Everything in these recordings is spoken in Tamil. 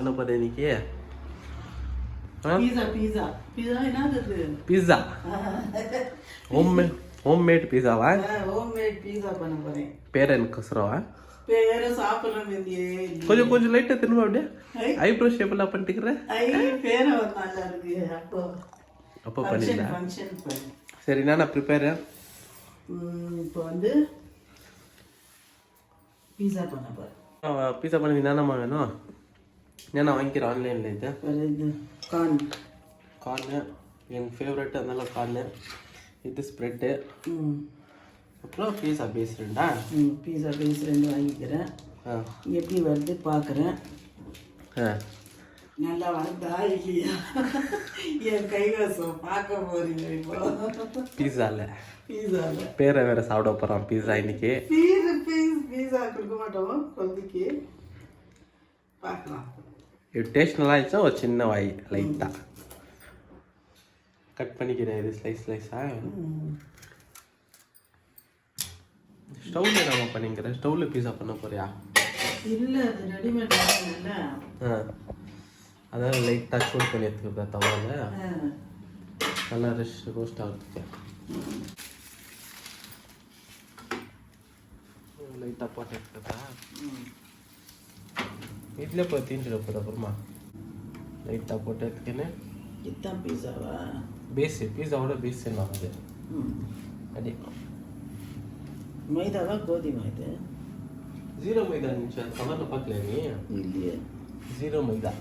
பண்ண போறேன் இன்னைக்கு? பீஸா ஹோம்மேட் பீஸாவா? ஹோம்மேட் பீஸா பண்ண போறேன். பேர் எனக்கு கசரவா? பேர சாப்பிடுறேன். கொஞ்சம் லைட்டா திரும்ப அப்படியே ஐப்ரோ ஷேப் எல்லாம் பண்ணிட்டுக்கிறேன். பேர நல்லா இருக்கு. அப்போ பண்ணிடலாம். ஃபங்க்ஷன் பண்ணு. சரி, நான் ப்ரிப்பேர். இப்போ வந்து பீஸா பண்ண போறேன். பீஸா பண்ணி என்னமா வேணும்? நான் வாங்கிக்கிறேன் ஆன்லைனில். இது கார்னு என் ஃபேவரட், அதனால கார்னு. இது ஸ்ப்ரெட்டு, அப்புறம் பீஸா பேஸ் 2. பீஸா பேஸ் 2 வாங்கிக்கிறேன். எப்படி வருது பார்க்குறேன். நல்லா வருதா இல்லையா என் கைவசம் பார்க்க போறீங்க. இப்போ பீஸாவில் பேரை வேற சாப்பிட போகிறோம். பீஸா இன்னைக்கு பீஸா கொடுக்க மாட்டோம் குழந்தைக்கு. பார்க்கலாம். டேஸ்ட் நல்லா இருந்துச்சா? ஒரு சின்ன வாய் லைட்டாக கட் பண்ணிக்கிறேன். இது ஸ்லைஸாக ஸ்டவ்வில் நம்ம பண்ணிக்கிறேன். ஸ்டவ்வில் பீஸா பண்ண போறியா? இல்லை, அது ரெடிமேட் வாங்கல. அதாவது லைட்டாக சூட் பண்ணி எடுத்துக்கிறதா தவாவில் நல்லா ரோஸ்ட் ஆகுதுக்கு. லைட்டாக போட்டு எடுத்துக்கிறதா இதில் போய் தீஞ்சிட போகுது. அப்புறமா லைட்டாக போட்டு எடுத்துக்கின்னு இதுதான் பீஸாவா? பீஸாவோட பேஸ் என்ன ஆகுது? அடி மைதாவா கோதுமை? இது 0 மைதா இருந்துச்சு. அது கவரில் பார்க்கல நீ? இல்லையே. 0 மைதா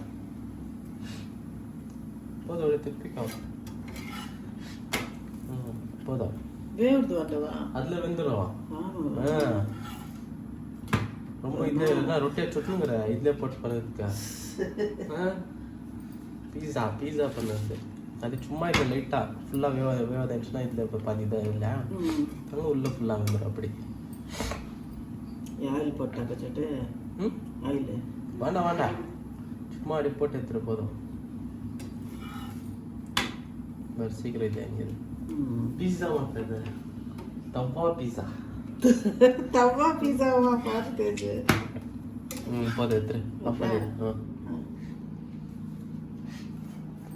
போதும். ஒரு திருப்பிக்கும் போதும். வேவுது வரலவா? அதில் வெந்துடும். ரொம்ப இது என்ன ரொட்டியை சுட்டுங்கிற இதில் போட்டு பண்ணுறதுக்கா? பீஸா பண்ணுறது அது சும்மா இதில் லைட்டாக ஃபுல்லாக வேவாதாச்சுன்னா இதில் இப்போ பாதி இதாக இல்லை அங்கே உள்ளே ஃபுல்லாக வந்துடும். அப்படி ஆயில் போட்டாக்க சட்டு ஆயில் வேண்டாம் சும்மா அப்படி போட்டு எடுத்துகிட்டு போதும். பட் சீக்கிரம் இது எங்கே பீஸா மாட்டது? தவா பீஸாவா பார்த்து போதும் எடுத்துரு. ஆஃப் பண்ணிடு.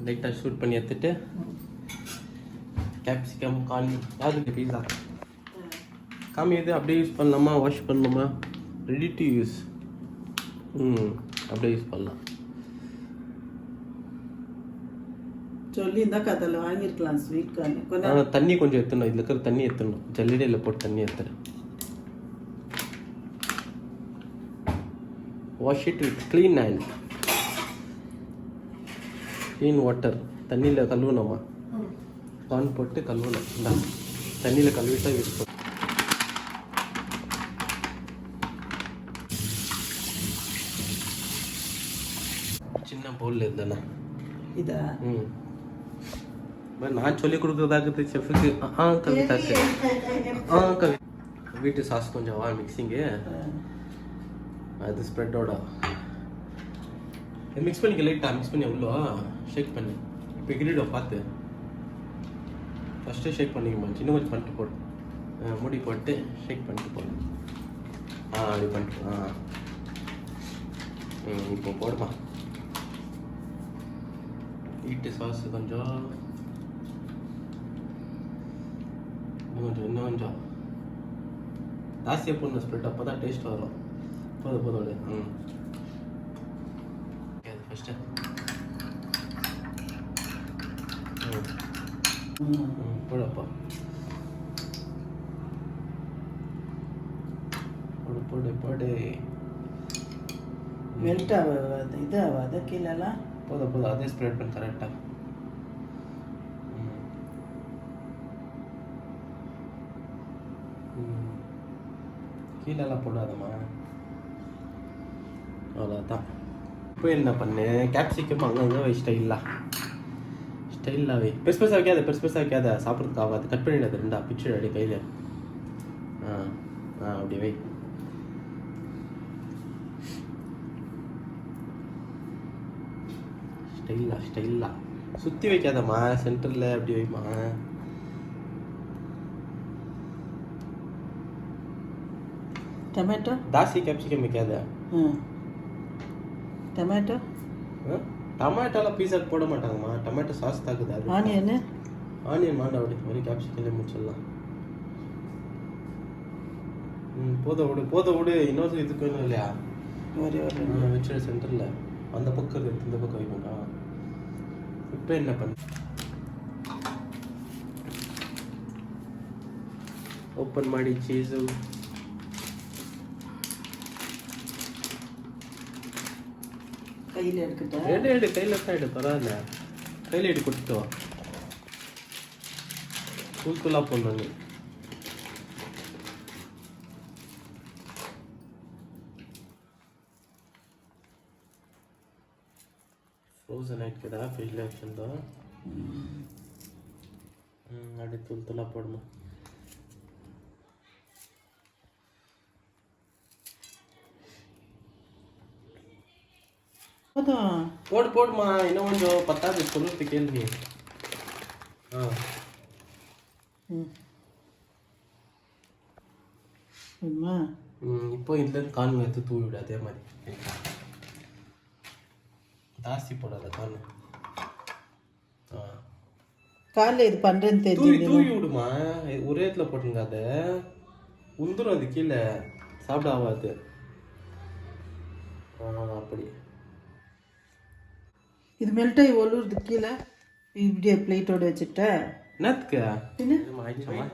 லைட்டாக ஷூட் பண்ணி எடுத்துட்டு கேப்சிகம் கார்ன் யாருக்கு பீஸா காமி இது அப்படியே யூஸ் பண்ணலாமா? வாஷ் பண்ணலாமா? Ready to use. அப்படியே யூஸ் பண்ணலாம். சொல்லி இருந்தா கதையில் வாங்கியிருக்கலாம் ஸ்வீட் கார்ன். தண்ணி கொஞ்சம் எடுத்துடணும். இதில் இருக்கிற தண்ணி எடுத்துடணும். ஜல்லிடையில் போட்டு தண்ணி எடுத்துரு. Wash it with clean hand. Clean water. தண்ணியில் கழுவணுமா? கார்ன் போட்டு கழுவணும். இந்த தண்ணியில் கழுவிட்டா யூஸ் பண்ணும். சின்ன பவுலில் இருந்தானே இதா? நான் சொல்லி கொடுக்குறதாக்குது செஃபுக்கு. கவிதாக்கு கவி வீட்டு சாஸ் கொஞ்சம் வா மிக்சிங்கு. அது ஸ்ப்ரெட்டோட மிக்ஸ் பண்ணிக்க. லைட்டாக மிக்ஸ் பண்ணி எவ்வளோ ஷேக் பண்ணி இப்போ கிரீடோ பார்த்து ஃபஸ்ட்டு ஷேக் பண்ணிக்குமா? சின்ன கொஞ்சம் பண்ணிட்டு போடு. முடி போட்டு ஷேக் பண்ணிட்டு போடு. அப்படி பண்ணிட்டு இப்போ போடுமா. வீட்டு சாஸ் கொஞ்சம் இன்னும் கொஞ்சம் ஜாஸ்தியாக போடணும். ஸ்ப்ரெட் அப்போ தான் டேஸ்ட் வரும். போதோடு ஃபஸ்ட்டு போடப்பா. போடு மெல்ட் ஆகாது. இது ஆகாது கீழெல்லாம். போதும் அதே ஸ்ப்ரெட் பண்ணி கரெக்டாக. கீழெல்லாம் போடாதம்மா. அவ்வளோதான். இப்போ என்ன பண்ணு? கேப்சிகம் அங்கங்கே வை. ஸ்டைலாக வை. பெருசாக வைக்காத. சாப்பிட்றதுக்கு ஆகாது. கட் பண்ணிடாது. 2 பிச்சு அடி கையில். அப்படி வை. ஸ்டைலாக சுற்றி வைக்காதம்மா. சென்டரில் அப்படி வைமா. டொமேட்டோ தாசி கேப்சிகம் வைக்காத. டொமேட்டோ டொமேட்டோலாம் பீஸாக்கு போட மாட்டாங்கம்மா. டொமேட்டோ சாஸ் தாக்குது அது. ஆனியன் மாண்டா அப்படி ஒரு கேப்சிக்கலே முடிச்சிடலாம். போத விடு இன்னொரு இதுக்கு வேணும் இல்லையா? வச்சு சென்டரில் அந்த பக்கம் இருக்கு, இந்த பக்கம் வைக்கணும். இப்போ என்ன பண்ண ಓಪನ್ ಮಾಡಿ ಚೀಸು கையில் எடுக்கட்டா? எடு கையில் எடு பரவாயில்ல. கையில் எடு கொடுத்துட்டு வா. தூளாக போடணும் நீ. ಫ್ರೋಝನ್ ಆಯ್ತು ಫ್ರಿಜ್లో వచ్చిందో ಅಡಿ ತುಲ್ತುಲ போடணும். போடுமா இன்னும் கொஞ்சம் பத்தாது சொல்லுறது கேள்வி. இப்போ இதுலேருந்து கான் எடுத்து தூவி விடு. அதே மாதிரி ஜாஸ்தி போடாத கான். காலில் இது பண்ணுறேன்னு தெரியும். தூவி விடுமா, ஒரே இடத்துல போட்டுங்க. அதை உந்துரும், அது கீழே சாப்பிட ஆகாது. அப்படி இது மெல்ட்டாகி ஒழுகுறது கீழே. இப்படியே பிளேட்டோடு வச்சுட்ட என்னத்துக்கு ஆயிடுச்சோமா.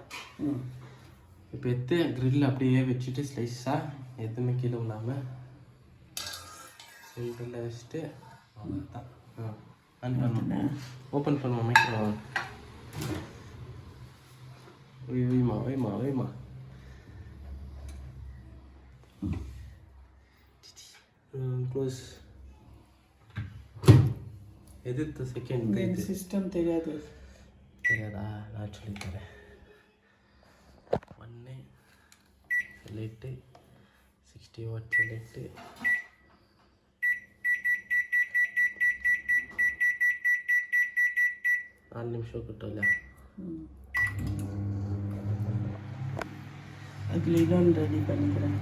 இப்போ எடுத்து க்ரில் அப்படியே வச்சுட்டு ஸ்லைஸாக எதுவுமே கீழே விடாமல் சென்டரில் வச்சுட்டு அவ்வளோதான். ஆன் பண்ணுவேன், ஓப்பன் பண்ணுவோம் மைக்ரோ. வைமா க்ளோஸ். எதிர்த்து செகண்ட் சிஸ்டம் தெரியாதா? நான் சொல்லித்தரேன். 1 சொல்லிட்டு 60 வாட் சொல்லிட்டு நாலு நிமிஷம் கிட்டல. அதில் இன்னொன்று ரெடி பண்ணிக்கிறேன்.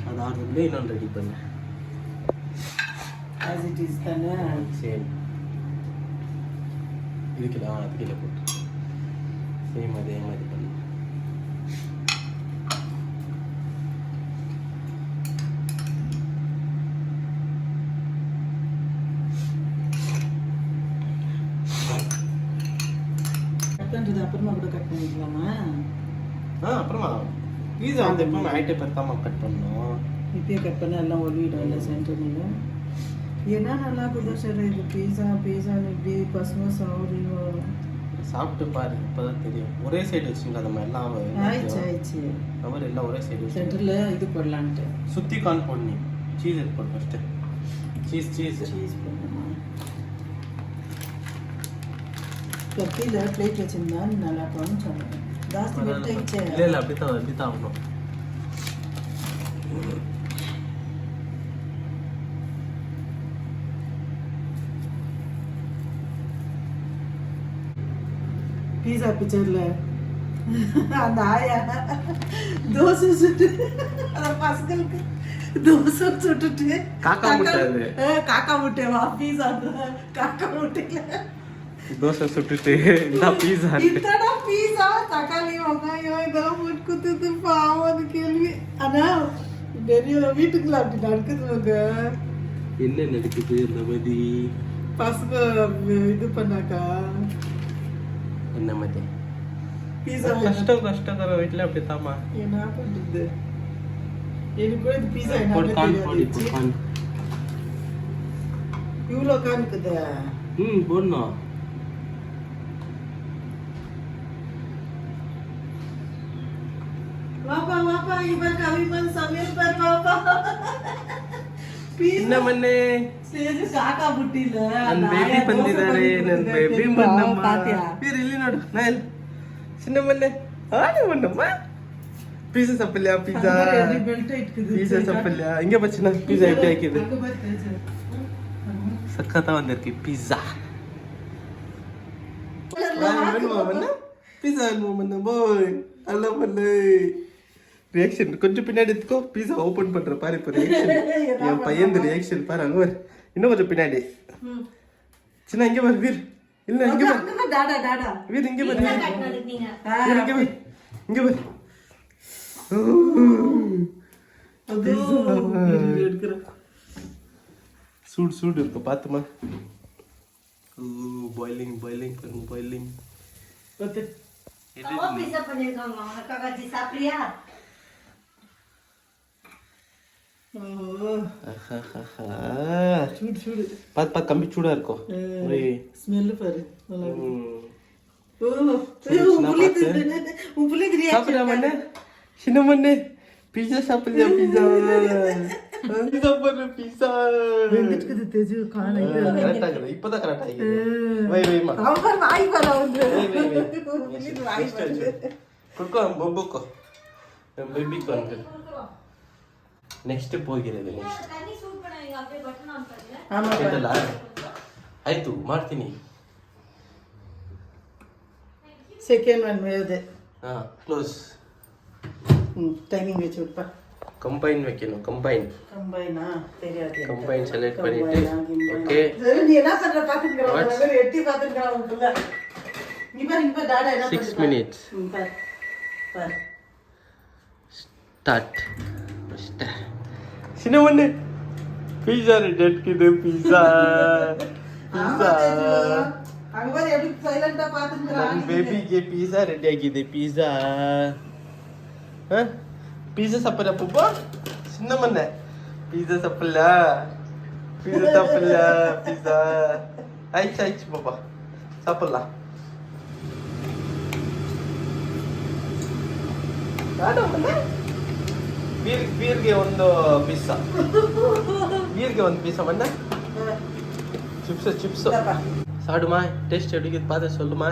அது ஆர்டர்லேயே இன்னொன்று ரெடி பண்ணேன். as it is தானே சேம் இதுக்குதான் அது கீழே போட்டு சேம் அதே மாதிரி பண்ணு. கட் பண்ணுறது அப்புறமா கூட கட் பண்ணிக்கலாமா? அப்புறமா பீஸா வந்து எப்பவுமே ஐட்டை பத்தாமல் கட் பண்ணணும். இப்பயே கட் பண்ண எல்லாம் ஒளிவிடும் இல்லை சென்டரில். ஏன்னா நல்லா இருக்குதோ சார் இது பீஸான்னு இப்படி பசங்க சாப்பிட்டு பாரு, இப்போதான் தெரியும். ஒரே சைடு வச்சுங்க அந்த மாதிரி எல்லாம் ஆயிடுச்சு அவர் எல்லாம் ஒரே சைடு சென்டரில் இது போடலான்ட்டு. சுற்றி கான் போடணி. சீஸ் எடுத்து போடு ஃபஸ்ட்டு. சீஸ் போடணுமா? இப்போ கீழே பிளேட் வச்சுருந்தா நல்லா இருக்கும்னு சொன்னேன். ஜாஸ்தி வெயிட் ஆயிடுச்சு. இல்லை அப்படி தான் ஆகணும். பீஸா பிக்சர்ல அந்த ஆயா தோசை சுட்டு அந்த பசங்களுக்கு தோசை சுட்டுட்டு காக்கா முட்டைவா பீஸா காக்கா முட்டையில தோசை சுட்டுட்டு இந்த பீஸா இத்தனை பீஸா தக்காளி வெங்காயம் இதெல்லாம் போட்டு குத்துது பாவம். அது கேள்வி. ஆனா நிறைய வீட்டுக்குள்ள அப்படி நடக்குதுங்க. என்ன நடக்குது இந்த மாதிரி பசங்க இது பண்ணாக்கா என்ன மாதிரி பீஸா கஷ்டம் வீட்டில் அப்படித்தாம்மா. என்ன பண்ணுறது? எனக்கு கூட இது பீஸா என்ன இவ்வளோ காணுக்குது. போடணும். வாப்பா இவர் கவிமன் சமையல் பேர் வாப்பா. என்ன மண்ணே சேது காக்கா புட்டில ನನ್ನ ಬೇಬಿ ಬಂದಿದ್ದಾರೆ. ನನ್ನ ಬೇಬಿ ಬಂದಮ್ಮ. ಬೇರೆ ಇಲ್ಲಿ ನೋಡು ನಾನು ಚಿನ್ನ ಮೊನ್ನೆ ಆನೆ ಬಂದಮ್ಮ. ಪೀಸಾ ಸಪ್ಪಲ್ಯ ಪೀಸಾ ಸಪ್ಪಲ್ಯ ಹಿಂಗೆ ಬಚ್ಚಿನ ಪೀಸಾ எப்படி ஆக்கிது சக்கத்தா வந்திருக்கு பீஸா. வேணுமா மண்ணா பீஸா வேணுமா மண்ணா போய் அல்ல மண்ணே. ரியாக்ஷன் கொஞ்சம் பின்னாடி எடுத்துக்கோ. பீஸா ஓப்பன் பண்ற பாரு இப்போ ரியாக்ஷன். என் பையன் ரியாக்ஷன் பாரு. அங்கே இன்னும் கொஞ்சம் பின்னாடி சின்ன இங்கே பாரு வீர் இல்லை இங்கே பாரு டாடா டாடா வீர் இங்கே பாரு வீர் இங்கே பாரு இங்கே பாரு சூடு சூடு இருக்கு பார்த்துமா பாயிலிங் பாயிலிங் பாருங்க பாயிலிங் சூடு சூடு பார்த்து பார்த்து கம்பி சூடா இருக்கும் ஸ்மெல்லு பாரு நல்லா சாப்பிடா மண்ணு சின்ன மண்ணு பீஸா சாப்பிடலையா பீஸா பீஸா கரெக்டா இருக்குது இப்பதான் கரெக்டா இருக்குது வை வைமா கொடுக்கோ பொம்புக்கோ பேபிக்கு வந்து ನೆಕ್ಸ್ಟ್ ಹೋಗಿರೋದು ನೆಕ್ಸ್ಟ್ ಆಯ್ತು ಮಾಡ್ತೀನಿ ಸೆಕೆಂಡ್ ಒನ್ ಇದೆ ಹಾ ಕ್ಲೋಸ್ டைமிங் வச்சு விடுப்பா கம்பைன் வைக்கணும் கம்பைன் கம்பைனா தெரியாது கம்பைன் செலக்ட் பண்ணிட்டு ஓகே நீ என்ன பண்ற பாத்துக்கறா எட்டி பாத்துக்கறா உள்ள இங்க டாடா என்ன 6 minutes பார் ஸ்டார்ட் சின்ன ஒண்ணு பீஸா ரெட் கிது பீஸா பீஸா அங்க பாரு எப்படி சைலண்டா பாத்துக்கறா பேபிக்கு பீஸா ரெடி ஆகிது பீஸா பீஸா சாப்பிட்ற பூப்பா சின்ன மண்ண பீஸா சாப்பிடல பீஸா சாப்பிடல பீஸா ஆயிடுச்சு ஆயிடுச்சு பாப்பா சாப்பிடலாம் ಬೀರ್ಗೆ ಒಂದು ಪೀಸ ಬೀರ್ಗೆ ಒಂದು ಪೀಸ ಮಣ್ಣ ಚಿಪ್ಸ್ ಚಿಪ್ಸ್ சாடுமா டேஸ்ட் எப்படி இருக்கு பார்த்து சொல்லுமா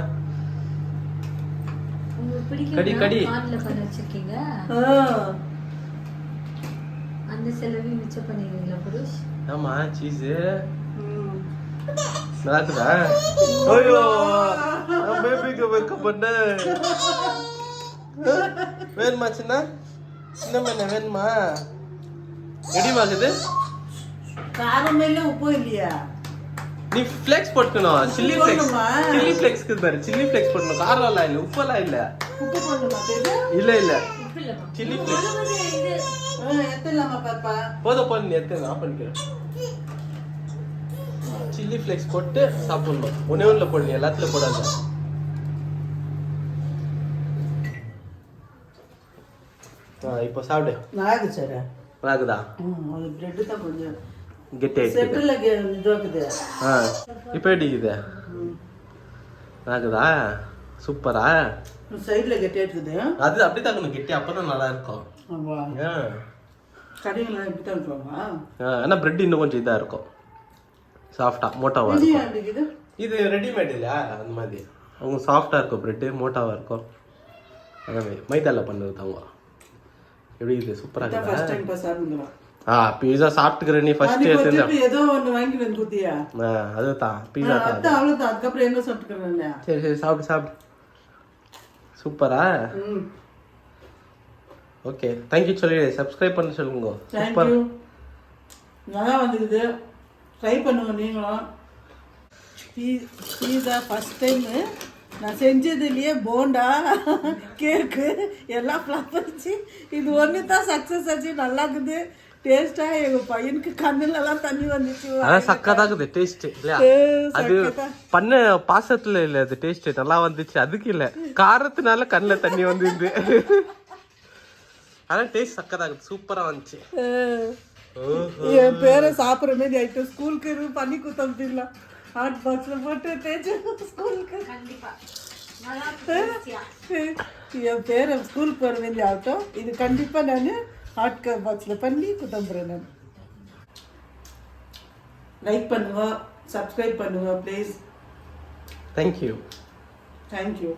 கடி கடி ஆன்ல பண்ண வச்சிருக்கீங்க அந்த செலவு மிச்சம் பண்ணிடுவீங்களா புருஷ் ஆமா சீஸ் நல்லா இருக்குதா ஐயோ பேபிக்கு வைக்க பண்ண வேணுமா சின்ன சின்ன மண்ண வேணுமா ரெடிமாகுது காரம் இல்ல உப்பு இல்லையா நீ ஃப்ளெக்ஸ் போட்டுக்கணும் சில்லி ஃப்ளெக்ஸ்க்கு பாரு சில்லி ஃப்ளெக்ஸ் போடணும் காரம் எல்லாம் இல்ல உப்பு எல்லாம் இல்ல உப்பு போடணுமா இல்ல இல்ல உப்பு இல்லமா சில்லி ஃப்ளெக்ஸ் எத்தலாமா பாப்பா போதும் நீ எத்தனை நான் பண்ணிக்கிறேன் சில்லி ஃப்ளெக்ஸ் போட்டு சாப்பிடணும் ஒன்னே ஒன்றுல போடணும் எல்லாத்துல போடாத இப்போ சாப்பிடு நாகு சார் நாகுதா அது பிரெட் தான் கொஞ்சம் கெட்டி ஆயிடுச்சு சென்டர்ல இதுவாக்குது இப்போ எப்படிக்குது நாகுதா சூப்பரா சைடுல கெட்டி ஆயிடுது அது அப்படி தாக்கணும் கெட்டி அப்பதான் நல்லா இருக்கும் ஆமா கடையில இப்படி தான் இருக்குமா ஆனா பிரெட் இன்னும் கொஞ்சம் இதா இருக்கும் சாஃப்டா மோட்டாவா இது இருக்கும் எப்படி இது இது ரெடிமேட் இல்ல அந்த மாதிரி அவங்க சாஃப்டா இருக்கும் பிரெட் மோட்டாவா இருக்கும் அதான் மைதால பண்ணது அவங்க எப்படி இது சூப்பரா ஃபர்ஸ்ட் இருக்குதா டைம் பாஸ் ஆகுங்களா பீஸா சாப்பிட்டுக்கிற நீ ஃபர்ஸ்ட் ஏதோ ஒன்னு வாங்கி வந்து குத்தியா அதுதான் பீஸா தான் அதான் அவ்வளவுதான் அதுக்கப்புறம் என்ன சாப்பிட்டுக்கிறேன் சரி சரி சாப்பிடு சாப்பிடு சூப்பரா ஓகே தேங்க்யூ சொல்லி சப்ஸ்கிரைப் பண்ண சொல்லுங்க சூப்பர் தேங்க்யூ நல்லா வந்துக்குது ட்ரை பண்ணுங்க நீங்களும் பீஸா ஃபர்ஸ்ட் டைம் நான் செஞ்சதுலேயே போண்டா கேக்கு எல்லாம் ஃப்ளாப் ஆச்சு இது ஒன்று தான் சக்ஸஸ் ஆச்சு நல்லா இருக்குது டேஸ்டா எங்க பையனுக்கு கண்ணுலலாம் தண்ணி வந்துச்சு அதான் சக்கா இருக்குது டேஸ்ட் இல்லையா அது பண்ண பாசத்துல இல்ல அது டேஸ்ட் நல்லா வந்துச்சு அதுக்கு இல்ல காரத்தினால கண்ணுல தண்ணி வந்து ஆனா டேஸ்ட் சக்கா இருக்குது சூப்பரா வந்துச்சு என் பேரை சாப்பிட்ற மாதிரி ஆயிட்டு ஸ்கூலுக்கு பண்ணி கொடுத்தலாம் ஹாட் பாக்ஸ்ல போட்டு தேய்ச்சி ஸ்கூலுக்கு கண்டிப்பா என் பேரை ஸ்கூலுக்கு போகிற வேண்டிய ஆகட்டும் இது கண்டிப்பா நான் ஹாட் பாக்ஸ்ல பண்ணி கொடுத்துறேன் நான் லைக் பண்ணுங்க சப்ஸ்கிரைப் பண்ணுங்க ப்ளீஸ் தேங்க்யூ தேங்க்யூ